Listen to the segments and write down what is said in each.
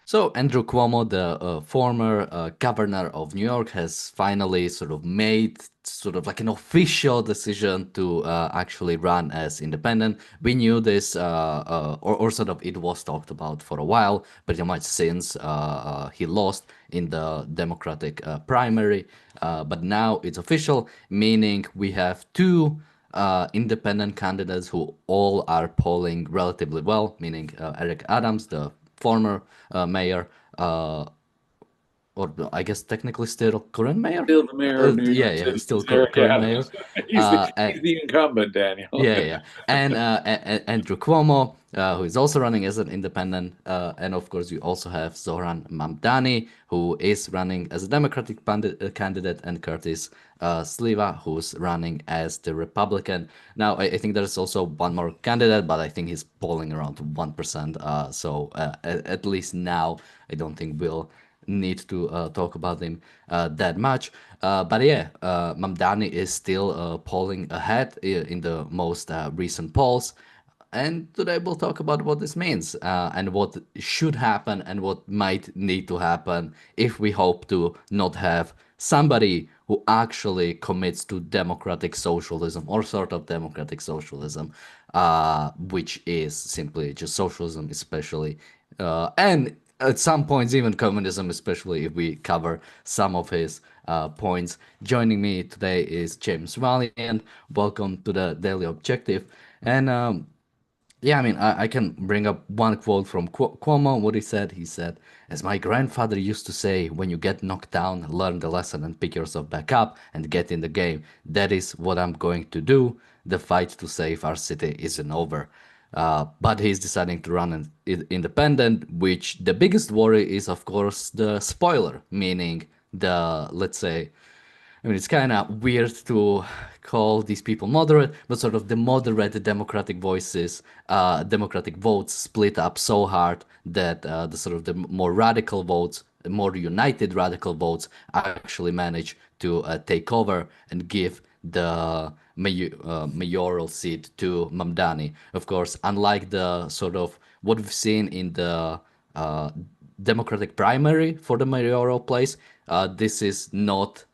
So Andrew Cuomo, the former governor of New York, has finally sort of made sort of like an official decision to actually run as independent. We knew this, or sort of it was talked about for a while, pretty much since he lost in the Democratic primary. But now it's official, meaning we have two independent candidates who all are polling relatively well, meaning Eric Adams, the former mayor, uh, or I guess technically still current mayor. Still the mayor of New Yeah, York yeah, City still is Eric current mayor. Adams. He's the Uh, he's the incumbent, Daniel. yeah, yeah, and Andrew Cuomo, who is also running as an independent, and of course you also have Zoran Mamdani, who is running as a Democratic candidate, and Curtis Sliva, who's running as the Republican. Now, I think there's also one more candidate, but I think he's polling around 1%. So at least now, I don't think we'll need to talk about him that much. But yeah, Mamdani is still polling ahead in the most recent polls. And today we'll talk about what this means and what should happen and what might need to happen if we hope to not have somebody who actually commits to democratic socialism or sort of democratic socialism, which is simply just socialism, especially, and at some points even communism, especially if we cover some of his points. Joining me today is James Valiant. Welcome to the Daily Objective. And yeah, I mean, I can bring up one quote from Cuomo. What he said, as my grandfather used to say, when you get knocked down, learn the lesson and pick yourself back up and get in the game. That is what I'm going to do. The fight to save our city isn't over. But he's deciding to run an independent, which the biggest worry is, of course, the spoiler, meaning the, let's say, I mean, it's kind of weird to call these people moderate, but sort of the moderate democratic voices, democratic votes split up so hard that the sort of the more radical votes, the more united radical votes actually manage to take over and give the mayoral seat to Mamdani. Of course, unlike the sort of what we've seen in the uh, Democratic primary for the mayoral place, this is not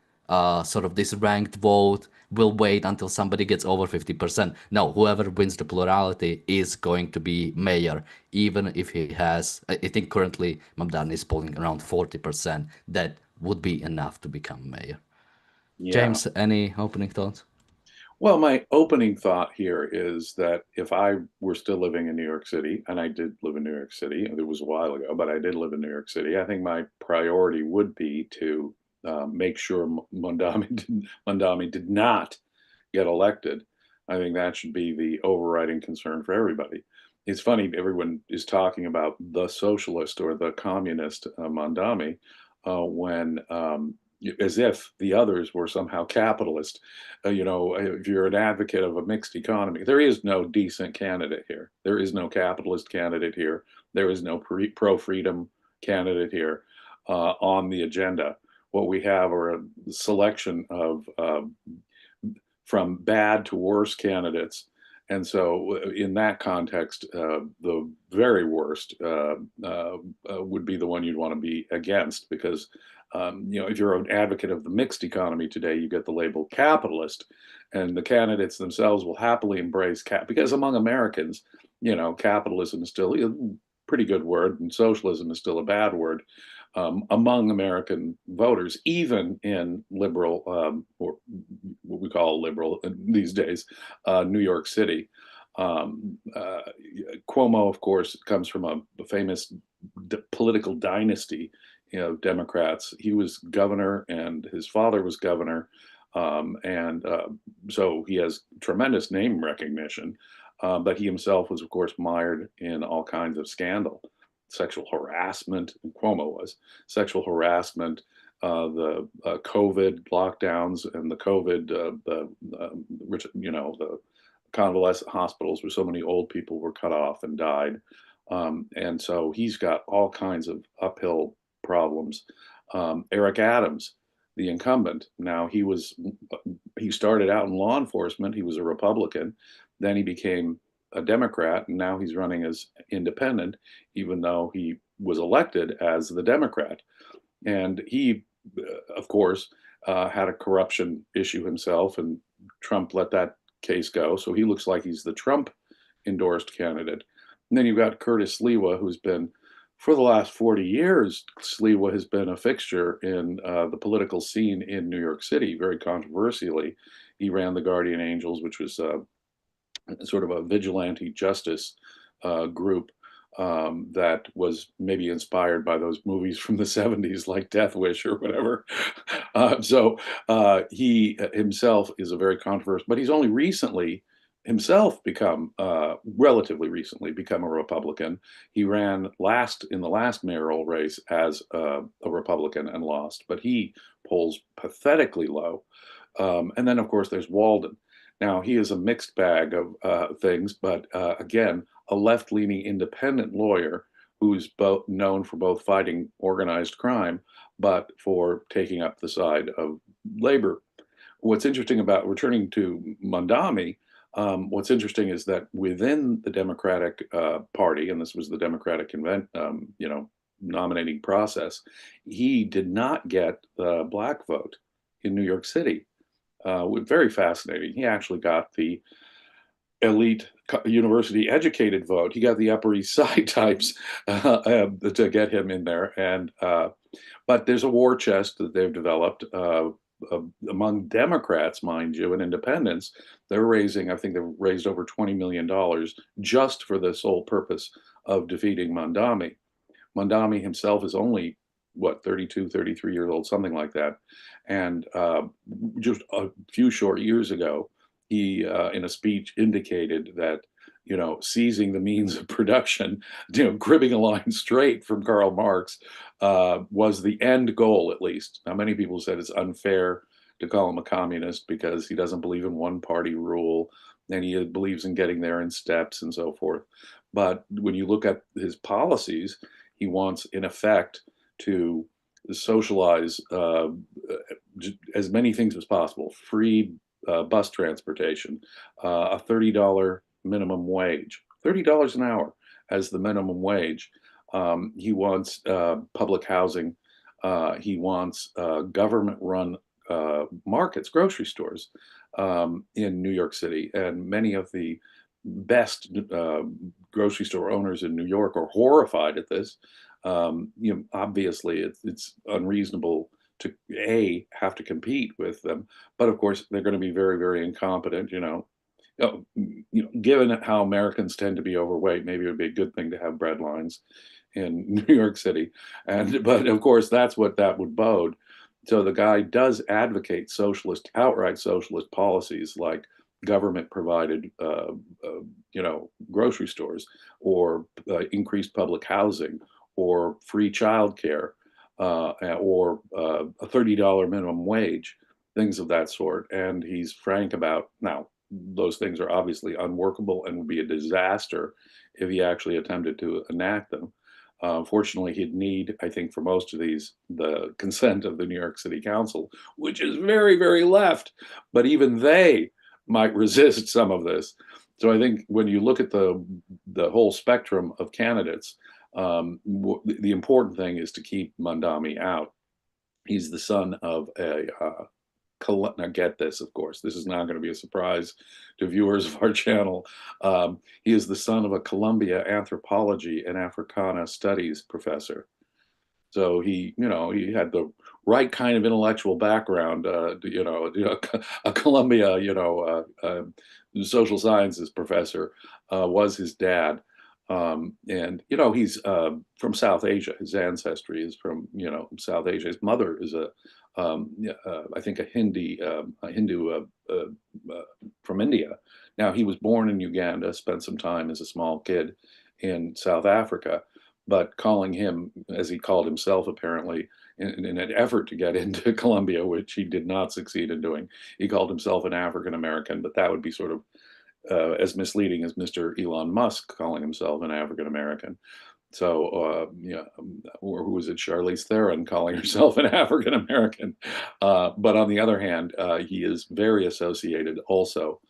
sort of this ranked vote will wait until somebody gets over 50%. No, whoever wins the plurality is going to be mayor, even if he has, I think currently Mamdani is polling around 40%. That would be enough to become mayor. Yeah. James, any opening thoughts? Well, my opening thought here is that if I were still living in New York City, and I did live in New York City, it was a while ago, but I did live in New York City, I think my priority would be to make sure Mondami did not get elected. I think that should be the overriding concern for everybody. It's funny, everyone is talking about the socialist or the communist Mondami when as if the others were somehow capitalist. If you're an advocate of a mixed economy, there is no decent candidate here. There is no capitalist candidate here. There is no pro freedom candidate here on the agenda. What we have are a selection of from bad to worse candidates. And so, in that context, the very worst would be the one you'd want to be against because, if you're an advocate of the mixed economy today, you get the label capitalist, and the candidates themselves will happily embrace because among Americans, capitalism is still a pretty good word, and socialism is still a bad word among American voters, even in liberal, or what we call liberal these days, New York City. Um, uh, Cuomo, of course, comes from a famous political dynasty, Democrats. He was governor, and his father was governor, and so he has tremendous name recognition. But he himself was, of course, mired in all kinds of scandal, sexual harassment. And Cuomo was sexual harassment, the COVID lockdowns, and the COVID, the convalescent hospitals where so many old people were cut off and died. And so he's got all kinds of uphill problems. Eric Adams, the incumbent, now he started out in law enforcement. He was a Republican. Then he became a Democrat, and now he's running as independent, even though he was elected as the Democrat. And he, of course, had a corruption issue himself, and Trump let that case go. So he looks like he's the Trump endorsed candidate. And then you've got Curtis Sliwa, who's been, for the last 40 years, Sliwa has been a fixture in the political scene in New York City, very controversially. He ran the Guardian Angels, which was sort of a vigilante justice group that was maybe inspired by those movies from the 70s, like Death Wish or whatever. He himself is a very controversial, but he's only recently himself become, relatively recently, become a Republican. He ran in the last mayoral race as a Republican and lost, but he polls pathetically low. And then, of course, there's Walden. Now, he is a mixed bag of things, but again, a left-leaning independent lawyer who's both known for both fighting organized crime, but for taking up the side of labor. What's interesting about returning to Mamdani, what's interesting is that within the Democratic Party, and this was the Democratic nominating process, he did not get the black vote in New York City. Very fascinating. He actually got the elite university educated vote. He got the Upper East Side types to get him in there. But there's a war chest that they've developed among Democrats, mind you, and independents. They're raising, I think they've raised over $20 million just for the sole purpose of defeating Mamdani. Mamdani himself is only, what, 32, 33 years old, something like that. And just a few short years ago, he, in a speech, indicated that, seizing the means of production, cribbing a line straight from Karl Marx, was the end goal, at least. Now, many people said it's unfair to call him a communist because he doesn't believe in one party rule, and he believes in getting there in steps and so forth. But when you look at his policies, he wants, in effect, to socialize as many things as possible: free bus transportation, a $30 minimum wage, $30 an hour as the minimum wage. He wants public housing. He wants government-run markets, grocery stores in New York City. And many of the best grocery store owners in New York are horrified at this. Obviously, it's unreasonable to have to compete with them, but of course they're going to be very, very incompetent. Given how Americans tend to be overweight, maybe it would be a good thing to have bread lines in New York City, but of course that's what that would bode. So the guy does advocate outright socialist policies like government provided, grocery stores, or increased public housing, or free childcare, or a $30 minimum wage, things of that sort. And he's frank about, now, those things are obviously unworkable and would be a disaster if he actually attempted to enact them. Fortunately, he'd need, I think, for most of these, the consent of the New York City Council, which is very, very left. But even they might resist some of this. So I think when you look at the whole spectrum of candidates, the important thing is to keep Mamdani out. He's the son of now get this, of course, this is not going to be a surprise to viewers of our channel. He is the son of a Columbia anthropology and Africana studies professor. So he had the right kind of intellectual background, a Columbia, social sciences professor was his dad. And he's from South Asia. His ancestry is from South Asia. His mother is I think a Hindu from India. Now, he was born in Uganda, spent some time as a small kid in South Africa, but calling him, as he called himself apparently, in an effort to get into Columbia, which he did not succeed in doing, he called himself an African American, but that would be sort of as misleading as Mr. Elon Musk calling himself an African American. So, or who was it, Charlize Theron calling herself an African American? But on the other hand, he is very associated also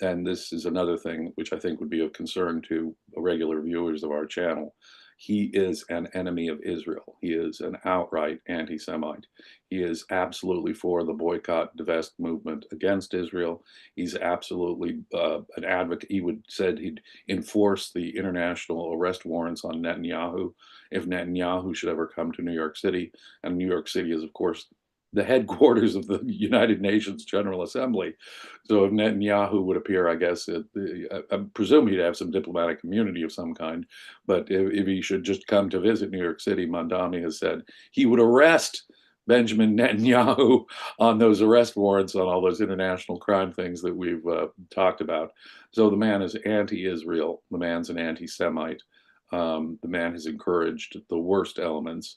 and this is another thing which I think would be of concern to regular viewers of our channel. He is an enemy of Israel. He is an outright anti Semite. He is absolutely for the boycott, divest movement against Israel. He's absolutely an advocate. He would said he'd enforce the international arrest warrants on Netanyahu if Netanyahu should ever come to New York City. And New York City is, of course, the headquarters of the United Nations General Assembly. So if Netanyahu would appear, I guess, I presume he'd have some diplomatic immunity of some kind. But if he should just come to visit New York City, Mamdani has said he would arrest Benjamin Netanyahu on those arrest warrants on all those international crime things that we've talked about. So the man is anti-Israel. The man's an anti-Semite. The man has encouraged the worst elements.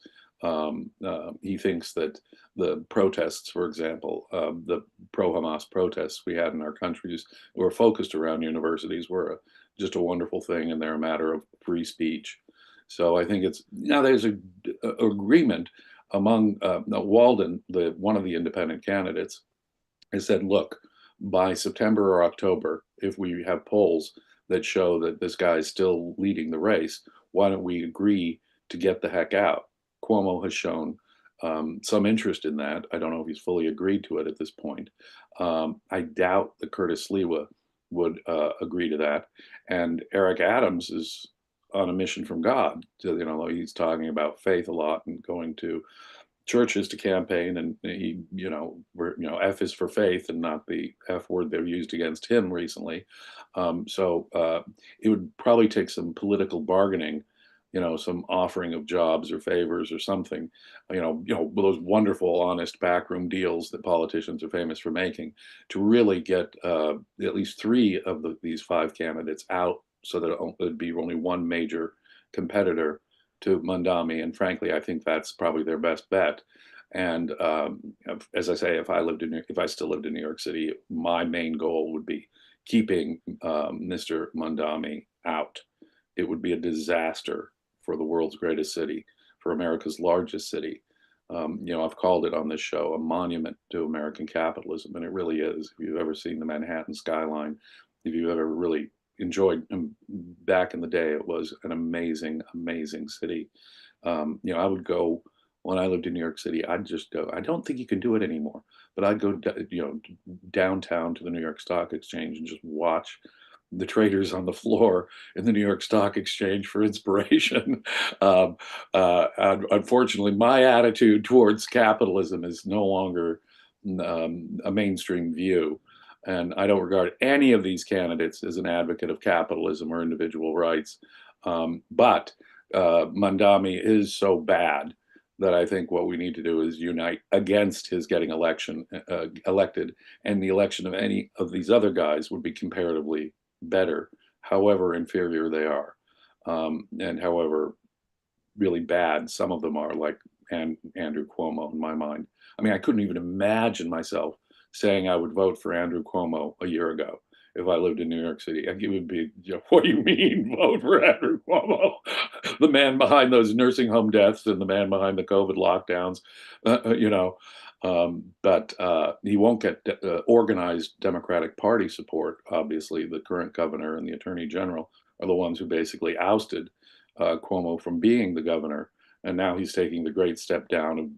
He thinks that the protests, for example, the pro-Hamas protests we had in our countries were focused around universities were just a wonderful thing, and they're a matter of free speech. So I think it's now there's a agreement among Walden, one of the independent candidates, has said, look, by September or October, if we have polls that show that this guy is still leading the race, why don't we agree to get the heck out? Cuomo has shown some interest in that. I don't know if he's fully agreed to it at this point. I doubt that Curtis Sliwa would agree to that. And Eric Adams is on a mission from God. So, he's talking about faith a lot and going to churches to campaign, and he, F is for faith and not the F word they've used against him recently. So it would probably take some political bargaining, some offering of jobs or favors or something, those wonderful, honest backroom deals that politicians are famous for making, to really get at least three of these five candidates out, so that it would be only one major competitor to Mamdani, and frankly, I think that's probably their best bet. And as I say, if I still lived in New York City, my main goal would be keeping Mr. Mamdani out. It would be a disaster for the world's greatest city, for America's largest city. I've called it on this show a monument to American capitalism, and it really is. If you've ever seen the Manhattan skyline, if you've ever really enjoyed back in the day, it was an amazing, amazing city. I would go when I lived in New York City. I'd just go. I don't think you can do it anymore, but I'd go, downtown to the New York Stock Exchange and just watch the traders on the floor in the New York Stock Exchange for inspiration. Unfortunately, my attitude towards capitalism is no longer a mainstream view. And I don't regard any of these candidates as an advocate of capitalism or individual rights. But Mamdani is so bad that I think what we need to do is unite against his getting elected, and the election of any of these other guys would be comparatively better, however inferior they are, and however really bad some of them are, like Andrew Cuomo, in my mind. I mean, I couldn't even imagine myself saying I would vote for Andrew Cuomo a year ago if I lived in New York City. It would be, what do you mean vote for Andrew Cuomo? The man behind those nursing home deaths and the man behind the COVID lockdowns, but he won't get organized Democratic Party support. Obviously, the current governor and the attorney general are the ones who basically ousted Cuomo from being the governor, and now he's taking the great step down of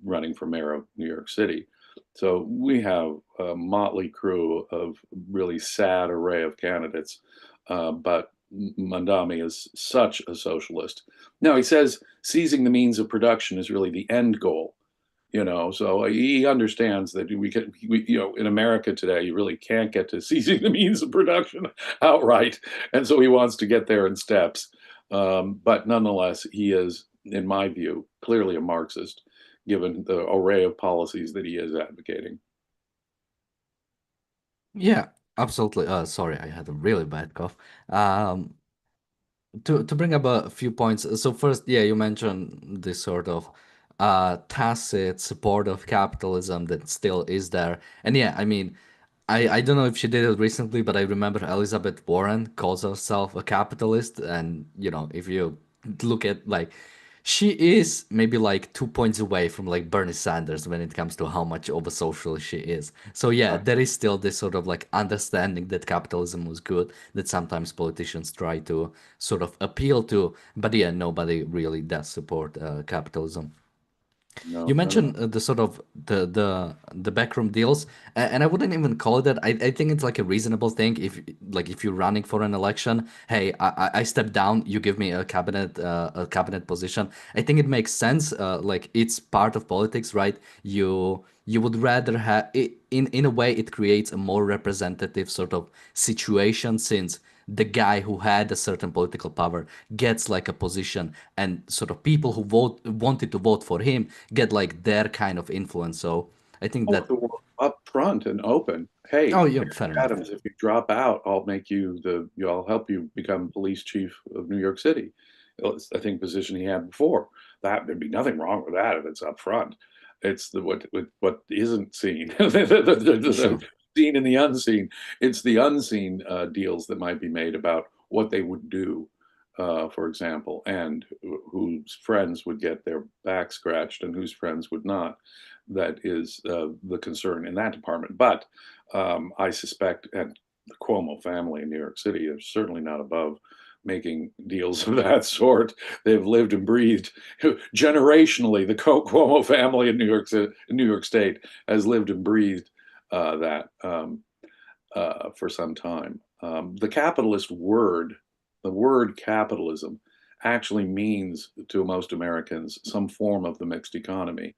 running for mayor of New York City. So we have a motley crew of really sad array of candidates, but Mamdani is such a socialist. Now he says seizing the means of production is really the end goal. So he understands that in America today, you really can't get to seizing the means of production outright. And so he wants to get there in steps. But nonetheless, he is, in my view, clearly a Marxist, given the array of policies that he is advocating. Yeah, absolutely. Sorry, I had a really bad cough. Um, to bring up a few points. So first, yeah, you mentioned this sort of tacit support of capitalism that still is there. And yeah, I mean, I don't know if she did it recently, but I remember Elizabeth Warren calls herself a capitalist. And, if you look at like She is maybe like 2 points away from like Bernie Sanders when it comes to how much of a socialist she is. So yeah, Right. there is still this sort of like understanding that capitalism was good that sometimes politicians try to sort of appeal to. But yeah, nobody really does support capitalism. You No, no, no. mentioned the sort of the backroom deals, and I wouldn't even call it that. I think it's like a reasonable thing if like if you're running for an election. Hey, I step down. You give me a cabinet position. I think it makes sense. Like it's part of politics, right? You would rather have it, in a way it creates a more representative sort of situation since the guy who had a certain political power gets like a position and sort of people who wanted to vote for him get like their kind of influence. So I think Oh, that the world up front and open. Hey, oh yeah, Eric fair enough. Adams, if you drop out, I'll help you become police chief of New York City. Well, it's, I think, position he had before. There'd be nothing wrong with that if it's up front. It's what isn't seen, the Sure. seen and the unseen. It's the unseen deals that might be made about what they would do, for example, and whose friends would get their back scratched and whose friends would not. That is the concern in that department. But I suspect, and the Cuomo family in New York City is certainly not above making deals of that sort. They've lived and breathed generationally. The Cuomo family in New York City, New York State, has lived and breathed that for some time. The capitalist word, the word capitalism, actually means to most Americans some form of the mixed economy.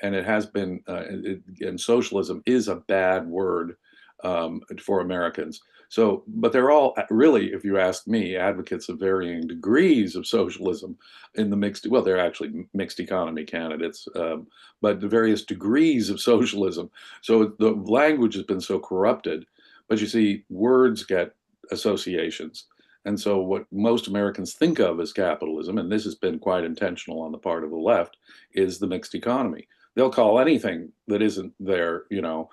And it has been, and socialism is a bad word for Americans. So, but they're all really, if you ask me, advocates of varying degrees of socialism in the mixed, well, they're actually mixed economy candidates, but the various degrees of socialism. So the language has been so corrupted, but you see, words get associations. And so, what most Americans think of as capitalism, and this has been quite intentional on the part of the left, is the mixed economy. They'll call anything that isn't there, you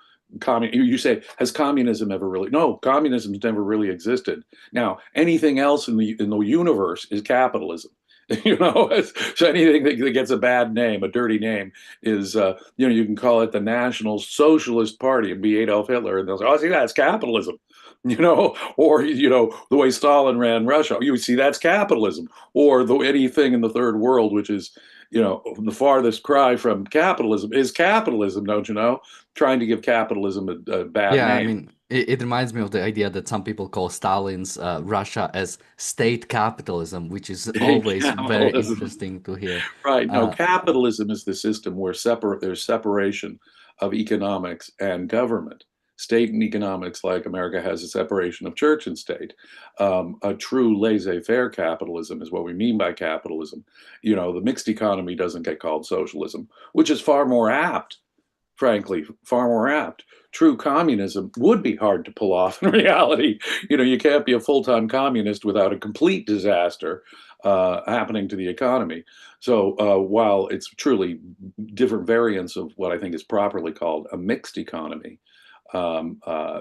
say, has communism ever really? No, communism's never really existed. Now, anything else in the universe is capitalism. So anything that gets a bad name, a dirty name, is you can call it the National Socialist Party and be Adolf Hitler, and they'll say, "Oh, see, that's capitalism." Or the way Stalin ran Russia. You see, that's capitalism, or anything in the third world, which is the farthest cry from capitalism is capitalism, don't you know? Trying to give capitalism a bad Yeah, I name. mean, it reminds me of the idea that some people call Stalin's Russia as state capitalism, which is always very Capitalism. interesting to hear. Right. No, Uh, capitalism is the system where there's separation of economics and government. State and economics, like America has a separation of church and state. A true laissez-faire capitalism is what we mean by capitalism. The mixed economy doesn't get called socialism, which is far more apt, frankly, far more apt. True communism would be hard to pull off in reality. You can't be a full-time communist without a complete disaster happening to the economy. So while it's truly different variants of what I think is properly called a mixed economy, the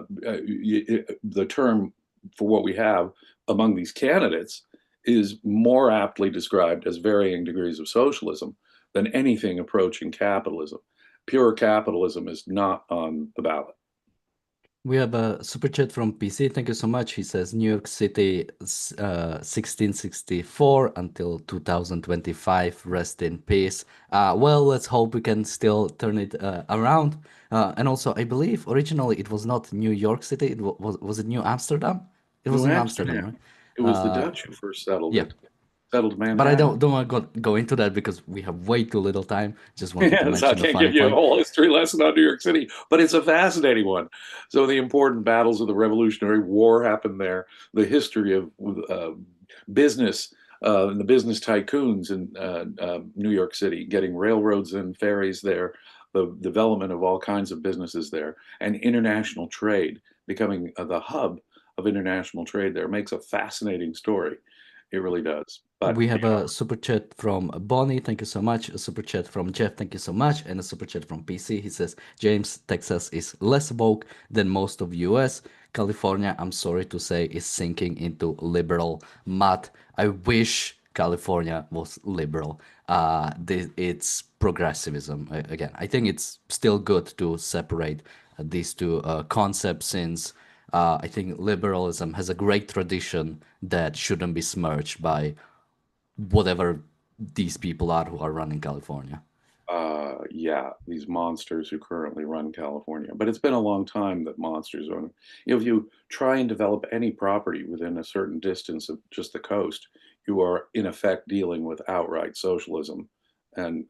term for what we have among these candidates is more aptly described as varying degrees of socialism than anything approaching capitalism. Pure capitalism is not on the ballot. we have a super chat from PC. Thank you so much. He says New York City, 1664 until 2025. Rest in peace. Well, let's hope we can still turn it around. And also, I believe originally it was not New York City. Was it New Amsterdam? It was New New Amsterdam, Amsterdam. right? It was the Dutch who first settled Yeah. it, settled But I Manhattan. don't want to go into that because we have way too little time. Just wanted to Yes, I mention a can't funny give you a point. whole history lesson on New York City, but it's a fascinating one. So the important battles of the Revolutionary War happened there. The history of uh, business and the business tycoons in New York City, getting railroads and ferries there, the development of all kinds of businesses there, and international trade becoming the hub of international trade there makes a fascinating story. It really does. But We have a super chat from Bonnie. Thank you so much. A super chat from Jeff. Thank you so much. And a super chat from PC. He says, James, Texas is less woke than most of US. California, I'm sorry to say, is sinking into liberal mud. I wish California was liberal. It's progressivism. Again, I think it's still good to separate these two concepts, since I think liberalism has a great tradition that shouldn't be smirched by whatever these people are who are running California. Yeah, these monsters who currently run California. But it's been a long time that monsters run. You know, if you try and develop any property within a certain distance of just the coast, you are in effect dealing with outright socialism. And,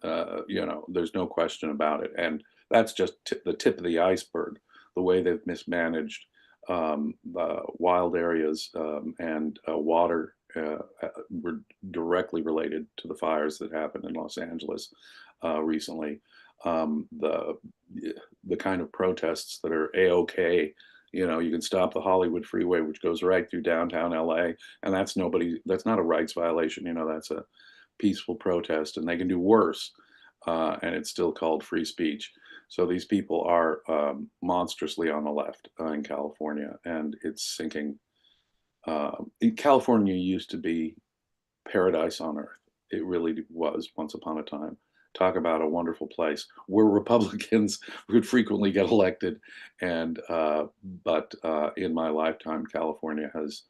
there's no question about it. And that's just the tip of the iceberg, the way they've mismanaged wild areas and water were directly related to the fires that happened in Los Angeles recently. The kind of protests that are a-okay. You can stop the Hollywood freeway, which goes right through downtown LA, and that's not a rights violation. That's a peaceful protest, and they can do worse, and it's still called free speech. So these people are monstrously on the left in California, and it's sinking. California used to be paradise on earth. It really was once upon a time. Talk about a wonderful place where Republicans would frequently get elected, and but in my lifetime, California has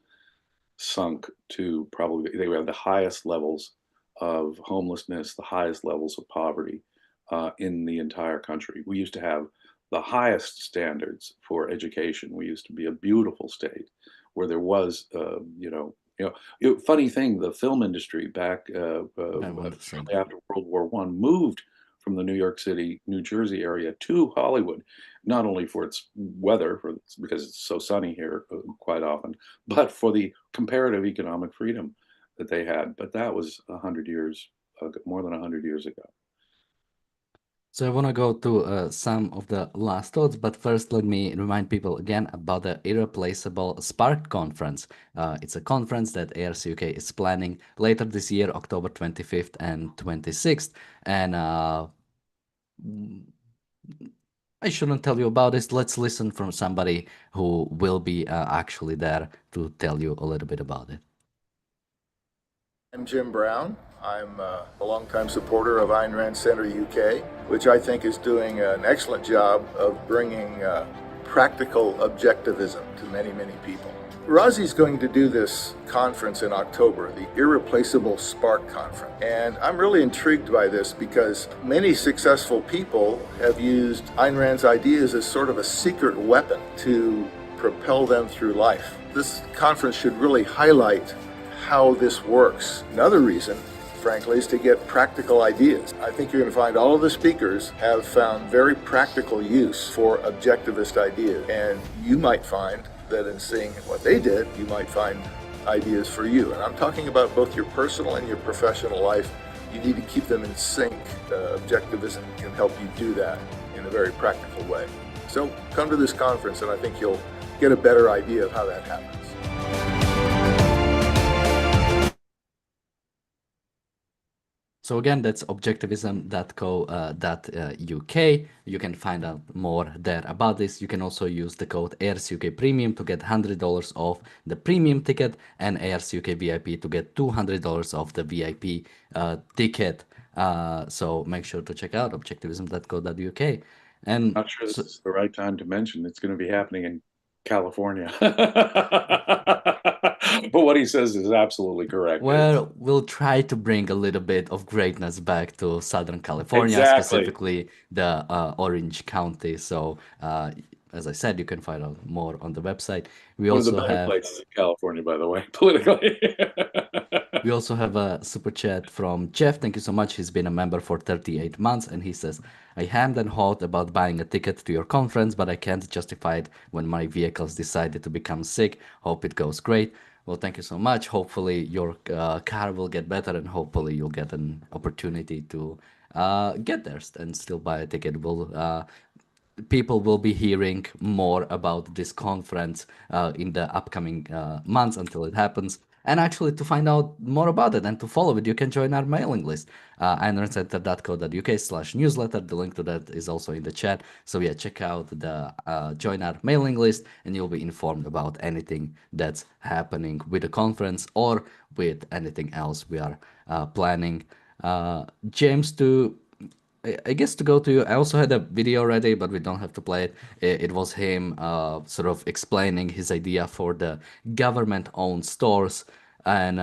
sunk to probably they have the highest levels of homelessness, the highest levels of poverty in the entire country. We used to have the highest standards for education. We used to be a beautiful state where there was, funny thing, the film industry back I want to say shortly after World War One moved from the New York City, New Jersey area to Hollywood, not only for its weather, because it's so sunny here quite often, but for the comparative economic freedom that they had. But that was 100 years, more than 100 years ago. So I want to go to some of the last thoughts, but first let me remind people again about the Irreplaceable Spark Conference. It's a conference that ARCUK is planning later this year, October 25th and 26th. And I shouldn't tell you about this. Let's listen from somebody who will be actually there to tell you a little bit about it. I'm Jim Brown. I'm a longtime supporter of Ayn Rand Center UK, which I think is doing an excellent job of bringing practical objectivism to many, many people. Razi's going to do this conference in October, the Irreplaceable Spark Conference. And I'm really intrigued by this because many successful people have used Ayn Rand's ideas as sort of a secret weapon to propel them through life. This conference should really highlight how this works. Another reason, frankly, is to get practical ideas. I think you're going to find all of the speakers have found very practical use for objectivist ideas. And you might find that in seeing what they did, you might find ideas for you. And I'm talking about both your personal and your professional life. You need to keep them in sync. Objectivism can help you do that in a very practical way. So come to this conference and I think you'll get a better idea of how that happens. So again, that's objectivism.co.uk. You can find out more there about this. You can also use the code ARCUK Premium to get $100 off the premium ticket, and ARCUK VIP to get $200 off the VIP ticket. So make sure to check out objectivism.co.uk. And Not sure this is the right time to mention it's going to be happening in California. But what he says is absolutely correct. well, we'll try to bring a little bit of greatness back to Southern California, Exactly. specifically the Orange County. So, as I said, you can find out more on the website. We One of the also better have places in California, by the way, politically. we also have a super chat from Jeff. Thank you so much. He's been a member for 38 months, and he says, I hemmed and hawed about buying a ticket to your conference, but I can't justify it when my vehicles decided to become sick. Hope it goes great. Well, thank you so much. Hopefully your car will get better, and hopefully you'll get an opportunity to get there and still buy a ticket. People will be hearing more about this conference in the upcoming months until it happens. And actually, to find out more about it and to follow it, you can join our mailing list, AynRandCenter.co.uk/newsletter. The link to that is also in the chat. So yeah, check out the join our mailing list, and you'll be informed about anything that's happening with the conference or with anything else we are planning. James, to I guess to go to you, I also had a video ready, but we don't have to play it. It was him sort of explaining his idea for the government-owned stores. And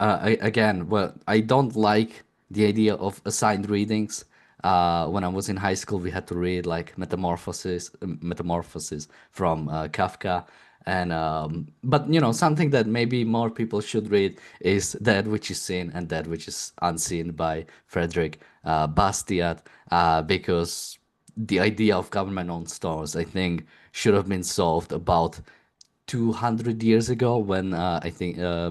again, well, I don't like the idea of assigned readings. When I was in high school, we had to read like Metamorphosis from Kafka, and but something that maybe more people should read is That Which Is Seen and That Which Is Unseen by Frederick Bastiat, because the idea of government-owned stores, I think, should have been solved about 200 years ago when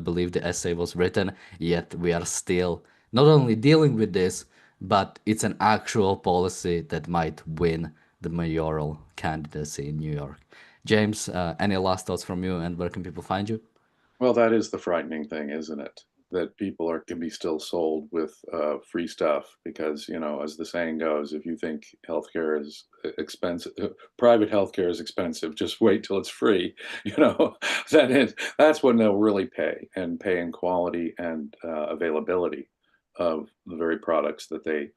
believe the essay was written, yet we are still not only dealing with this, but it's an actual policy that might win the mayoral candidacy in New York. James, any last thoughts from you, and where can people find you? Well, that is the frightening thing, isn't it? That people can be still sold with free stuff because, as the saying goes, if you think healthcare is expensive, private healthcare is expensive, just wait till it's free. That's when they'll really pay and pay in quality and availability of the very products that they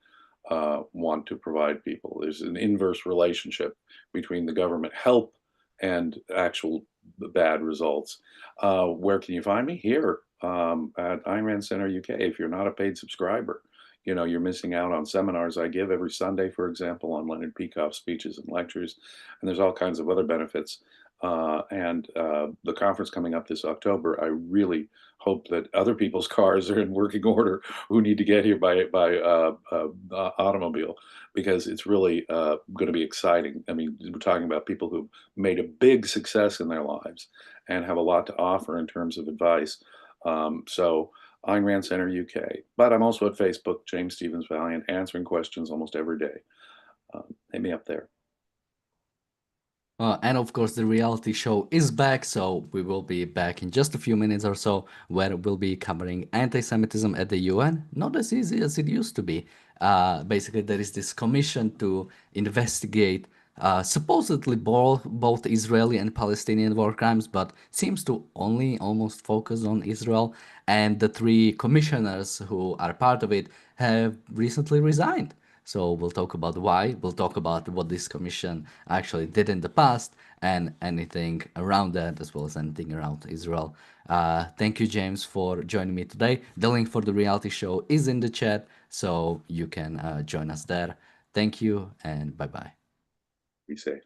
want to provide people. There's an inverse relationship between the government help and actual bad results. Where can you find me? Here at Ayn Rand Center UK. If you're not a paid subscriber, you're missing out on seminars I give every Sunday, for example, on Leonard Peikoff's speeches and lectures. And there's all kinds of other benefits. And the conference coming up this October, I really hope that other people's cars are in working order who need to get here by automobile, because it's really going to be exciting. I mean, we're talking about people who made a big success in their lives and have a lot to offer in terms of advice. So Ayn Rand Center UK, but I'm also at Facebook, James Stevens Valiant, answering questions almost every day. Hit me up there. And of course, the reality show is back, so we will be back in just a few minutes or so, where we'll be covering anti-Semitism at the UN. Not as easy as it used to be. Basically, there is this commission to investigate supposedly both Israeli and Palestinian war crimes, but seems to only almost focus on Israel. And the three commissioners who are part of it have recently resigned. So we'll talk about why, we'll talk about what this commission actually did in the past, and anything around that, as well as anything around Israel. Thank you, James, for joining me today. The link for the reality show is in the chat, so you can join us there. Thank you, and bye-bye. Be safe.